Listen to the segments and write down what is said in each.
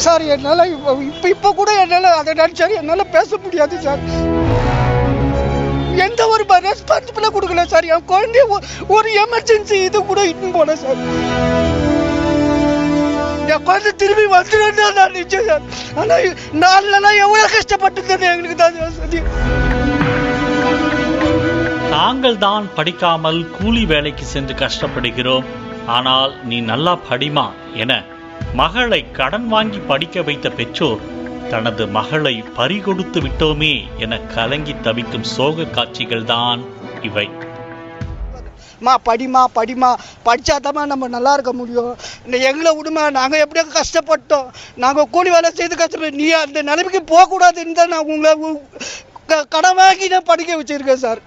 Sir என்னால் இப்போ கூட என்னால் அதை நினச்சாரு என்னால் பேச முடியாது சார். எந்த ஒரு ரெஸ்பான்சிபிளாக கொடுக்கல சார். என் குழந்தைய ஒரு எமர்ஜென்சி இது கூட இன்னும் போல சார். என் குழந்தை திரும்பி வந்துடும் நான் நிச்சயம் சார். ஆனால் நான்லாம் எவ்வளோ கஷ்டப்பட்டுருந்தேன் எங்களுக்கு தான் சரி. நாங்கள் தான் படிக்காமல் கூலி வேலைக்கு சென்று கஷ்டப்படுகிறோம், ஆனால் நீ நல்லா படிமா என மகளை கடன் வாங்கி படிக்க வைத்த பெற்றோர் தனது மகளை பறிகொடுத்து விட்டோமே என கலங்கி தவிக்கும் சோக காட்சிகள் தான் இவை. படிமா படிச்சாதாம்மா நம்ம நல்லா இருக்க முடியும். எங்களை விடுமா, நாங்கள் எப்படியோ கஷ்டப்பட்டோம், நாங்கள் கூலி வேலை செய்து கஷ்டப்பட்டோம். நீ அந்த நிலைமைக்கு போகக்கூடாதுன்னு தான் நான் உங்களை கடன் வாங்கி நான் படிக்க வச்சிருக்கேன் சார்.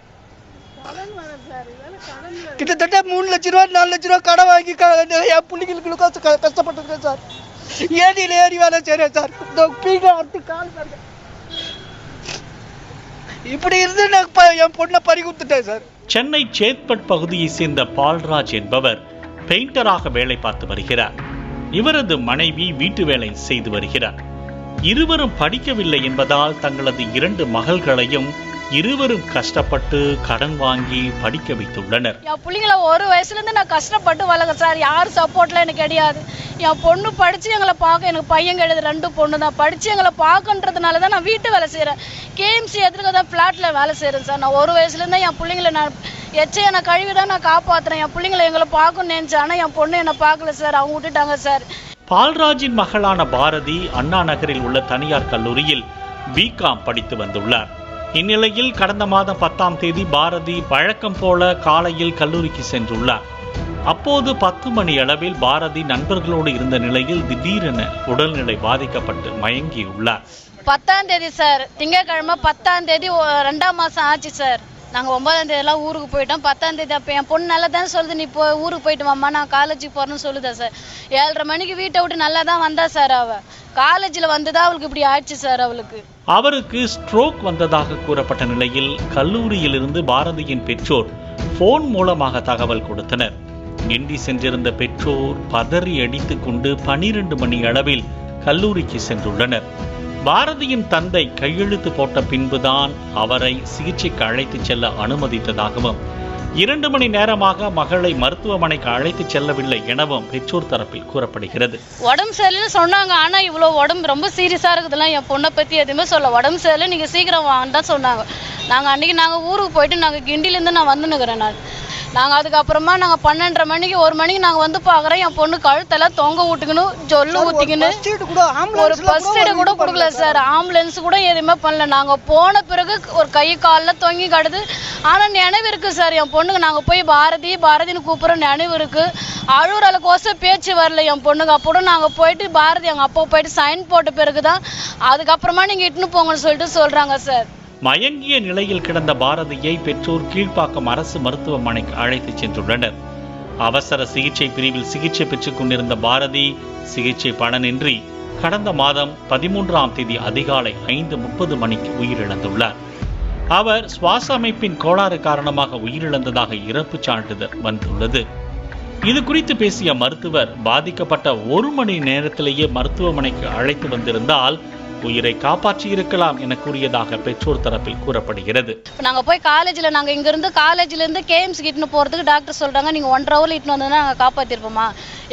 கிட்டத்தட்ட 3 லட்ச ரூபா 4 லட்ச ரூபா கடன் வாங்கி என் பிள்ளைங்களுக்கு கஷ்டப்பட்டிருக்கேன் சார். ஏரியில் ஏறி வேலை செய்கிறேன் சார். இப்படி இருந்து நான் என் பொண்ணை பறி கொடுத்துட்டேன் சார். சென்னை சேத்பட் பகுதியை சேர்ந்த பால்ராஜ் என்பவர் பெயிண்டராக வேலை பார்த்து வருகிறார். இவரது மனைவி வீட்டு வேலை செய்து வருகிறார். இருவரும் படிக்கவில்லை என்பதால் தங்களது 2 மகள்களையும் இருவரும் கஷ்டப்பட்டு கடன் வாங்கி படிக்க வைத்துள்ளனர். என் பிள்ளைங்களை 1 வயசுல இருந்து நான் கஷ்டப்பட்டு வளர்க்க சார். யாரும் சப்போர்ட்ல எனக்கு கிடையாது. என் பொண்ணு படிச்சு எங்களை பார்க்க, எனக்கு பையன் கிடையாது, 2 பொண்ணு தான். படிச்சு எங்களை பார்க்கன்றதுனால தான் நான் வீட்டு வேலை செய்யறேன். கேஎம்சி எதிர்க்க தான் பிளாட்ல வேலை செய்யறேன் சார். நான் 1 வயசுல இருந்தா என் பிள்ளைங்களை நான் எச்சை என்னை கழுவி தான் நான் காப்பாத்துறேன். என் பிள்ளைங்களை எங்களை பார்க்கணும்னு நினைச்சேன், ஆனா என் பொண்ணு என்னை பார்க்கல சார். அவங்க விட்டுட்டாங்க சார். பால்ராஜின் மகளான பாரதி அண்ணா நகரில் உள்ள தனியார் கல்லூரியில் பிகாம் படித்து வந்துள்ளார். இந்நிலையில் கடந்த மாதம் 10ஆம் தேதி பாரதி வழக்கம் போல காலையில் கல்லூரிக்கு சென்றுள்ளார். அப்போது 10 மணி அளவில் பாரதி நண்பர்களோடு இருந்த நிலையில் திடீரென உடல்நிலை பாதிக்கப்பட்டு மயங்கியுள்ளார். 10ஆம் தேதி சார், திங்கட்கிழமை 10ஆம் தேதி 2ஆம் மாசம் ஆச்சு சார். நாங்கள் 9ஆம் தேதியெல்லாம் ஊருக்கு போயிட்டோம். 10ஆம் தேதி அப்போ என் பொண்ணு நல்லா தான் சொல்லுது, நீ இப்போ ஊருக்கு போயிட்டு வாம்மா, நான் காலேஜுக்கு போகிறேன்னு சொல்லுதா சார். 7:30 மணிக்கு வீட்டை விட்டு நல்லா தான் வந்தா சார். அவள் காலேஜில் வந்துதான் அவளுக்கு இப்படி ஆயிடுச்சு சார். அவருக்கு ஸ்ட்ரோக் வந்ததாக கூறப்பட்ட நிலையில் கல்லூரியிலிருந்து பாரதியின் பெற்றோர் போன் மூலமாக தகவல் கொடுத்தனர். கிண்டி சென்றிருந்த பெற்றோர் பதறி அடித்துக் கொண்டு 12 மணி அளவில் கல்லூரிக்கு சென்றுள்ளனர். பாரதியின் தந்தை கையெழுத்து போட்ட பின்புதான் அவரை சிகிச்சைக்கு அழைத்து செல்ல அனுமதித்ததாகவும் 2 மணி நேரமாக மகளை மருத்துவமனைக்கு அழைத்து செல்லவில்லை எனவும் பெற்றோர் தரப்பில் கூறப்படுகிறது. உடம்பு சரியில்லைன்னு சொன்னாங்க, ஆனா இவ்வளவு உடம்பு ரொம்ப சீரியஸா இருக்குதுலாம் என் பொண்ணை பத்தி எதுவுமே சொல்ல. உடம்பு சரியில்லை, நீங்க சீக்கிரம் வான்னு தான் சொன்னாங்க. அன்னைக்கு ஊருக்கு போயிட்டு நாங்கள் கிண்டிலேருந்து நான் வந்துன்னுக்கிறேன். நாங்கள் அதுக்கப்புறமா 12:30 மணிக்கு 1 மணிக்கு நாங்கள் வந்து பார்க்குறோம், என் பொண்ணு கழுத்தெல்லாம் தொங்க விட்டுக்கணும், ஜொல்லு ஊற்றிக்கணும். ஒரு ஃபர்ஸ்ட் எய்டு கூட கொடுக்கல சார். ஆம்புலன்ஸ் கூட எதுவுமே பண்ணல. நாங்கள் போன பிறகு ஒரு கை காலில் தொங்கி கிடது. ஆனால் நினைவு இருக்குது சார் என் பொண்ணுக்கு. நாங்கள் போய் பாரதின்னு கூப்பிட்ற நினைவு இருக்குது. அழுகுற கோசம் பேச்சு வரல என் பொண்ணுக்கு. அப்போ நாங்கள் போயிட்டு பாரதி எங்கள் அப்பா போயிட்டு சைன் போட்ட பிறகு தான் அதுக்கப்புறமா நீங்கள் இட்டுன்னு போங்கன்னு சொல்லிட்டு சொல்கிறாங்க சார். மயங்கிய நிலையில் கிடந்த பாரதியை பெற்றோர் கீழ்ப்பாக்கம் அரசு மருத்துவமனைக்கு அழைத்து சென்றுள்ளனர். அவசர சிகிச்சை பிரிவில் சிகிச்சை பெற்றுக் கொண்டிருந்த பாரதி சிகிச்சை பலனின்றி கடந்த மாதம் 13ஆம் தேதி அதிகாலை 5:30 மணிக்கு உயிரிழந்துள்ளார். அவர் சுவாச அமைப்பின் கோளாறு காரணமாக உயிரிழந்ததாக இறப்பு சான்றிதழ் வந்துள்ளது. இது குறித்து பேசிய மருத்துவர், பாதிக்கப்பட்ட 1 மணி நேரத்திலேயே மருத்துவமனைக்கு அழைத்து வந்திருந்தால் உயிரை காப்பாற்றி இருக்கலாம் என கூறியதாக பெற்றோர் தரப்பில் கூறப்படுகிறது. நாங்கள் போய் காலேஜில் நாங்கள் இங்கிருந்து காலேஜிலேருந்து கேஎம்சி இட்டுன்னு போகிறதுக்கு டாக்டர் சொல்கிறாங்க, நீங்கள் 1.5 ஹவரில் இட்டுன்னு வந்ததுன்னா நாங்கள் காப்பாற்றிருப்போமா,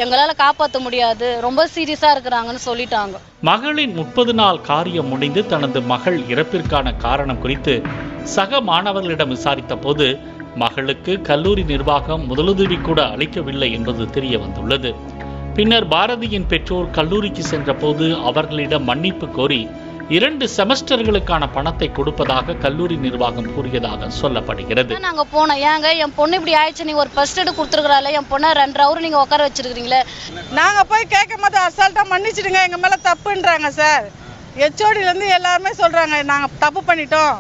எங்களால் காப்பாற்ற முடியாது, ரொம்ப சீரியஸாக இருக்கிறாங்கன்னு சொல்லிட்டாங்க. மகளின் 30 நாள் காரியம் முடிந்து தனது மகள் இறப்பிற்கான காரணம் குறித்து சக மாணவர்களிடம் விசாரித்த போது மகளுக்கு கல்லூரி நிர்வாகம் முதலுதவி கூட அளிக்கவில்லை என்பது தெரிய வந்துள்ளது. பின்னர் பாரதியின் பெற்றோர் கல்லூரிக்கு சென்ற போது அவர்களிடம் மன்னிப்பு கோரி 2 செமஸ்டர்களுக்கான பணத்தை கொடுப்பதாக கல்லூரி நிர்வாகம் கூறியதாக சொல்லப்படுகிறது. நாங்க போனோம், ஏங்க என் பொண்ணு இப்படி ஆயிடுச்சு, நீங்க ஒரு ஃபர்ஸ்ட் எய்ட் கொடுத்துருக்கறால, என் பொண்ணை 2 ஹவர் நீங்க உட்கார வச்சிருக்கீங்களே. நாங்க போய் கேட்கும் போது அசால்ட்டா மன்னிச்சிடுங்க, எங்க மேல தப்புன்றாங்க சார். ஹெச்ஓடில இருந்து எல்லாருமே சொல்றாங்க, நாங்க தப்பு பண்ணிட்டோம்,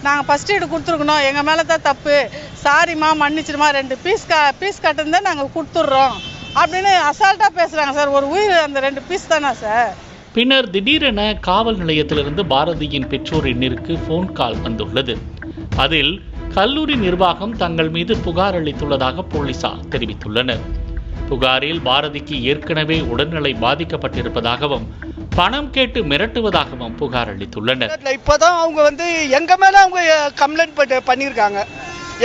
நாங்க ஃபர்ஸ்ட் எய்ட் கொடுத்துருக்கணும், எங்க மேல தான் தப்பு, சாரிம்மா மன்னிச்சிடுமா, 2 பீஸ் கட்டிருந்தா நாங்க கொடுத்துட்றோம் அப்படின்னு அசால்ட்டா பேசுறாங்க சார். ஒரு உயிர் அந்த 2 பீஸ் தானா சார். பின்னர் திடீரென காவல் நிலையத்திலிருந்து பாரதியின் பெற்றோர் எண்ணிற்கு போன் கால் வந்துள்ளது. அதில் கல்லூரி நிர்வாகம் தங்கள் மீது புகார் அளித்துள்ளதாக போலீசார் தெரிவித்துள்ளனர். புகாரில் பாரதிக்கு ஏற்கனவே உடல்நிலை பாதிக்கப்பட்டிருப்பதாகவும் பணம் கேட்டு மிரட்டுவதாகவும் புகார் அளித்துள்ளனர். இப்போதான் அவங்க வந்து எங்க மேல அவங்க கம்ப்ளைண்ட் பண்ணியிருக்காங்க.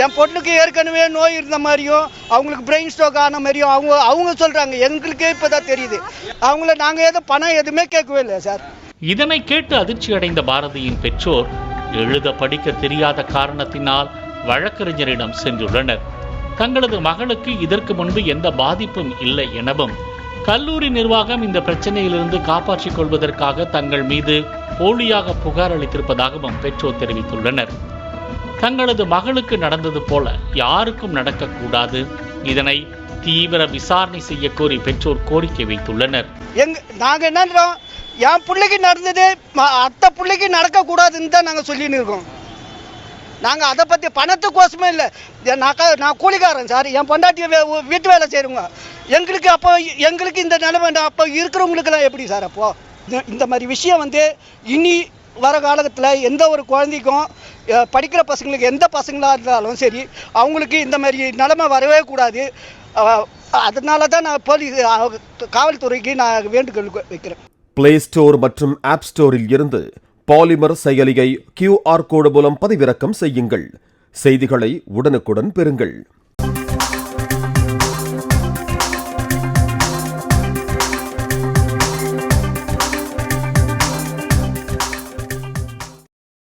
என் பொண்ணுக்கு ஏற்கனவே நோய் இருந்த மாதிரியும் அவங்களுக்கு பிரெயின் ஸ்ட்ரோக் ஆன மாதிரியும் அவங்க சொல்றாங்க. எங்களுக்கே இப்போதான் தெரியுது. அவங்கள நாங்கள் பணம் எதுவுமே கேட்கவே இல்லை சார். இதனை கேட்டு அதிர்ச்சி அடைந்த பாரதியின் பெற்றோர் எழுத படிக்க தெரியாத காரணத்தினால் வழக்கறிஞரிடம் சென்றுள்ளனர். தங்களது மகளுக்கு இதற்கு முன்பு எந்த பாதிப்பும் இல்லை எனவும் கல்லூரி நிர்வாகம் இந்த பிரச்சனையிலிருந்து காப்பாற்றிக் கொள்வதற்காக தங்கள் மீது போலியாக புகார் அளித்திருப்பதாகவும் பெற்றோர் தெரிவித்துள்ளனர். தங்களது மகளுக்கு நடந்தது போல யாருக்கும் நடக்கக்கூடாது, இதனை தீவிர விசாரணை செய்ய கோரி பெற்றோர் கோரிக்கை வைத்துள்ளனர். நாங்க என்னன்றோம், என் பிள்ளைக்கு நடந்தது அத்தை பிள்ளைக்கு நடக்கக்கூடாதுன்னு தான் நாங்கள் சொல்லின்னு இருக்கோம். நாங்கள் அதை பற்றி பணத்துக்கோசமே இல்லை. நான் கூலிக்காரன் சார். என் பொண்டாட்டி வீட்டு வேலை செய்கிறவங்க. எங்களுக்கு இந்த நிலைமை அப்போ இருக்கிறவங்களுக்கெல்லாம் எப்படி சார்? அப்போது இந்த மாதிரி விஷயம் வந்து இனி வர காலத்தில் எந்த ஒரு குழந்தைக்கும் படிக்கிற பசங்களுக்கு எந்த பசங்களாக இருந்தாலும் சரி அவங்களுக்கு இந்த மாதிரி நிலைமை வரவே கூடாது. அதனால தான் நான் காவல்துறைக்கு நான் வேண்டுகோள் வைக்கிறேன். பிளே ஸ்டோர் மற்றும் ஆப் ஸ்டோரில் இருந்து பாலிமர் செயலியை QR கோடு மூலம் பதிவிறக்கம் செய்யுங்கள். செய்திகளை உடனுக்குடன் பெறுங்கள்.